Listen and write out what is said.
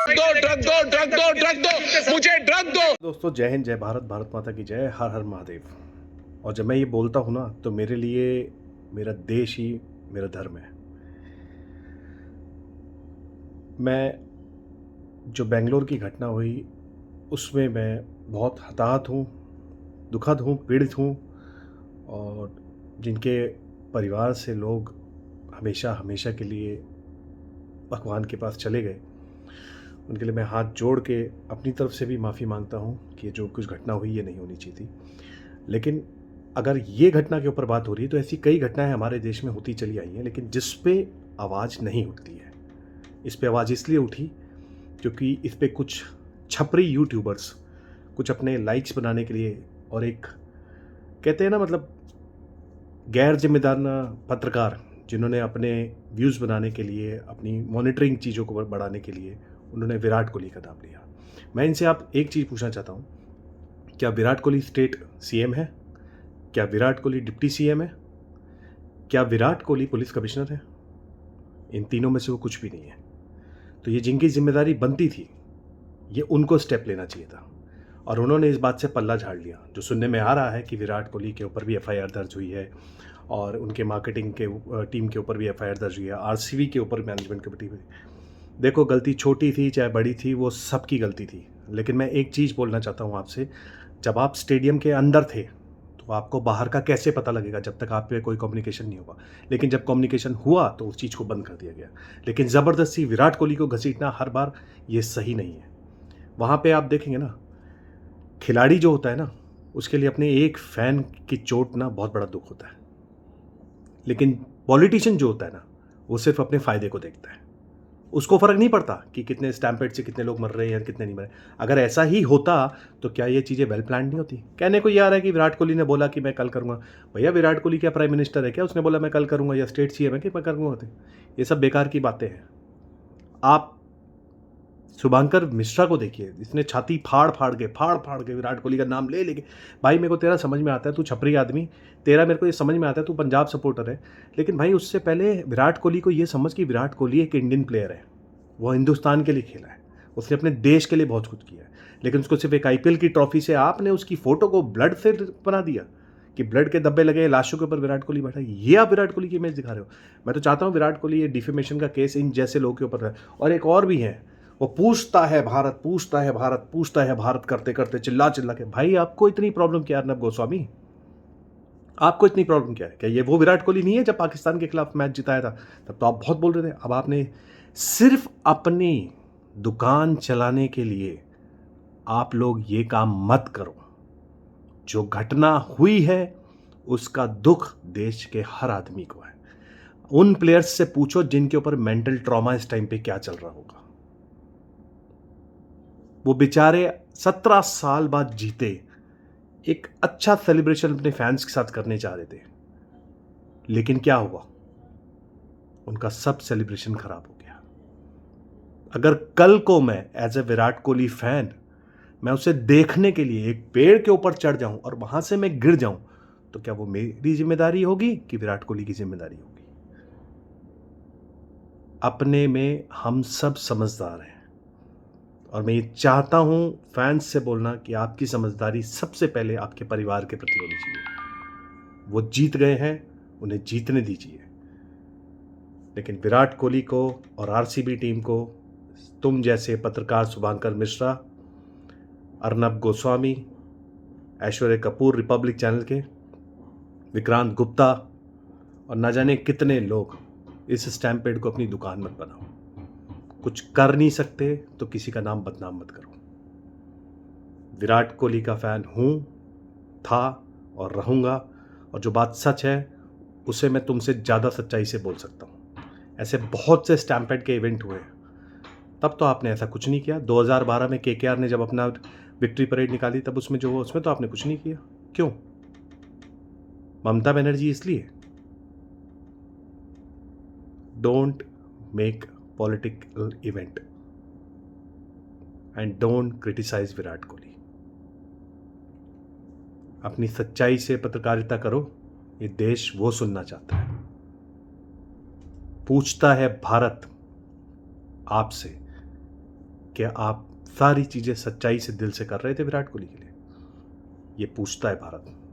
Drug दो मुझे drug दो। दोस्तों, जय हिंद, जय भारत, भारत माता की जय, हर हर महादेव। और जब मैं ये बोलता हूँ ना, तो मेरे लिए मेरा देश ही मेरा धर्म है। मैं जो बेंगलोर की घटना हुई उसमें मैं बहुत हताहत हूँ, दुखद हूँ, पीड़ित हूँ। और जिनके परिवार से लोग हमेशा हमेशा के लिए भगवान के पास चले गए, उनके लिए मैं हाथ जोड़ के अपनी तरफ से भी माफ़ी मांगता हूँ कि जो कुछ घटना हुई ये नहीं होनी चाहिए थी। लेकिन अगर ये घटना के ऊपर बात हो रही है तो ऐसी कई घटनाएं हमारे देश में होती चली आई हैं, लेकिन जिस पे आवाज़ नहीं उठती है। इस पे आवाज़ इसलिए उठी क्योंकि इस पे कुछ छपरी यूट्यूबर्स कुछ अपने लाइक्स बनाने के लिए और एक कहते हैं ना, मतलब गैर जिम्मेदाराना पत्रकार जिन्होंने अपने व्यूज़ बनाने के लिए, अपनी मॉनिटरिंग चीज़ों को बढ़ाने के लिए उन्होंने विराट कोहली का नाम लिया। मैं इनसे आप एक चीज़ पूछना चाहता हूँ, क्या विराट कोहली स्टेट सीएम है? क्या विराट कोहली डिप्टी सीएम है? क्या विराट कोहली पुलिस कमिश्नर है? इन तीनों में से वो कुछ भी नहीं है। तो ये जिनकी जिम्मेदारी बनती थी, ये उनको स्टेप लेना चाहिए था, और उन्होंने इस बात से पल्ला झाड़ लिया। जो सुनने में आ रहा है कि विराट कोहली के ऊपर भी एफआईआर दर्ज हुई है और उनके मार्केटिंग के टीम के ऊपर भी एफआईआर दर्ज हुई है, आरसीबी के ऊपर मैनेजमेंट कमेटी में। देखो, गलती छोटी थी चाहे बड़ी थी, वो सबकी गलती थी। लेकिन मैं एक चीज़ बोलना चाहता हूँ आपसे, जब आप स्टेडियम के अंदर थे तो आपको बाहर का कैसे पता लगेगा जब तक आप पे कोई कम्युनिकेशन नहीं होगा। लेकिन जब कम्युनिकेशन हुआ तो उस चीज़ को बंद कर दिया गया। लेकिन ज़बरदस्ती विराट कोहली को घसीटना हर बार ये सही नहीं है। वहाँ पे आप देखेंगे ना, खिलाड़ी जो होता है ना, उसके लिए अपने एक फ़ैन की चोट ना बहुत बड़ा दुख होता है। लेकिन पॉलिटिशियन जो होता है ना, वो सिर्फ अपने फ़ायदे को देखता है। उसको फ़र्क नहीं पड़ता कि कितने स्टैम्पेड से कितने लोग मर रहे हैं या कितने नहीं मर रहे। अगर ऐसा ही होता तो क्या ये चीज़ें वेल प्लान्ड नहीं होती? कहने को ये आ रहा है कि विराट कोहली ने बोला कि मैं कल करूँगा। भैया, विराट कोहली क्या प्राइम मिनिस्टर है क्या? उसने बोला मैं कल करूँगा, या स्टेट सीएम है कि मैं करूँगा? ये सब बेकार की बातें हैं। आप शुभंकर मिश्रा को देखिए, इसने छाती फाड़ फाड़ के विराट कोहली का नाम ले लेके। भाई, मेरे को तेरा समझ में आता है, तू छपरी आदमी, तेरा मेरे को ये समझ में आता है, तू पंजाब सपोर्टर है। लेकिन भाई, उससे पहले विराट कोहली को ये समझ कि विराट कोहली एक इंडियन प्लेयर है। वो हिंदुस्तान के लिए खेला है, उसने अपने देश के लिए बहुत कुछ किया है। लेकिन उसको सिर्फ एक आईपीएल की ट्रॉफी से आपने उसकी फोटो को ब्लड से बना दिया कि ब्लड के धब्बे लगे, लाशों के ऊपर विराट कोहली बैठा। ये आप विराट कोहली की इमेज दिखा रहे हो। मैं तो चाहता हूँ विराट कोहली ये डिफेमेशन का केस इन जैसे लोगों के ऊपर है। और एक और भी है, वो पूछता है भारत, पूछता है भारत, पूछता है भारत करते करते चिल्ला चिल्ला के। भाई, आपको इतनी प्रॉब्लम क्या है अर्नब गोस्वामी? आपको इतनी प्रॉब्लम क्या है? क्या ये वो विराट कोहली नहीं है जब पाकिस्तान के खिलाफ मैच जिताया था? तब तो आप बहुत बोल रहे थे। अब आपने सिर्फ अपनी दुकान चलाने के लिए आप लोग ये काम मत करो। जो घटना हुई है उसका दुख देश के हर आदमी को है। उन प्लेयर्स से पूछो जिनके ऊपर मेंटल ट्रॉमा इस टाइम पे क्या चल रहा होगा। वो बेचारे 17 साल बाद जीते, एक अच्छा सेलिब्रेशन अपने फैंस के साथ करने जा रहे थे, लेकिन क्या हुआ? उनका सब सेलिब्रेशन खराब हो गया। अगर कल को मैं as a Virat Kohli fan, मैं उसे देखने के लिए एक पेड़ के ऊपर चढ़ जाऊं और वहां से मैं गिर जाऊं, तो क्या वो मेरी जिम्मेदारी होगी कि विराट कोहली की जिम्मेदारी होगी? अपने में हम सब समझदार हैं, और मैं ये चाहता हूं फैंस से बोलना कि आपकी समझदारी सबसे पहले आपके परिवार के प्रति होनी चाहिए। वो जीत गए हैं, उन्हें जीतने दीजिए। लेकिन विराट कोहली को और आरसीबी टीम को तुम जैसे पत्रकार शुभंकर मिश्रा, अर्नब गोस्वामी, ऐश्वर्या कपूर रिपब्लिक चैनल के, विक्रांत गुप्ता और ना जाने कितने लोग, इस स्टैम्पेड को अपनी दुकान मत बनाओ। कुछ कर नहीं सकते तो किसी का नाम बदनाम मत करो। विराट कोहली का फैन हूं, था और रहूंगा, और जो बात सच है उसे मैं तुमसे ज़्यादा सच्चाई से बोल सकता हूं। ऐसे बहुत से स्टैम्पेड के इवेंट हुए, तब तो आपने ऐसा कुछ नहीं किया। 2012 में केकेआर ने जब अपना विक्ट्री परेड निकाली, तब उसमें जो उसमें तो आपने कुछ नहीं किया। क्यों? ममता बनर्जी इसलिए। Don't make political event and don't criticise Virat Kohli. अपनी सच्चाई से पत्रकारिता करो, ये देश वो सुनना चाहता है। पूछता है भारत आपसे कि आप सारी चीज़ें सच्चाई से दिल से कर रहे थे विराट कोहली के लिए? ये पूछता है भारत।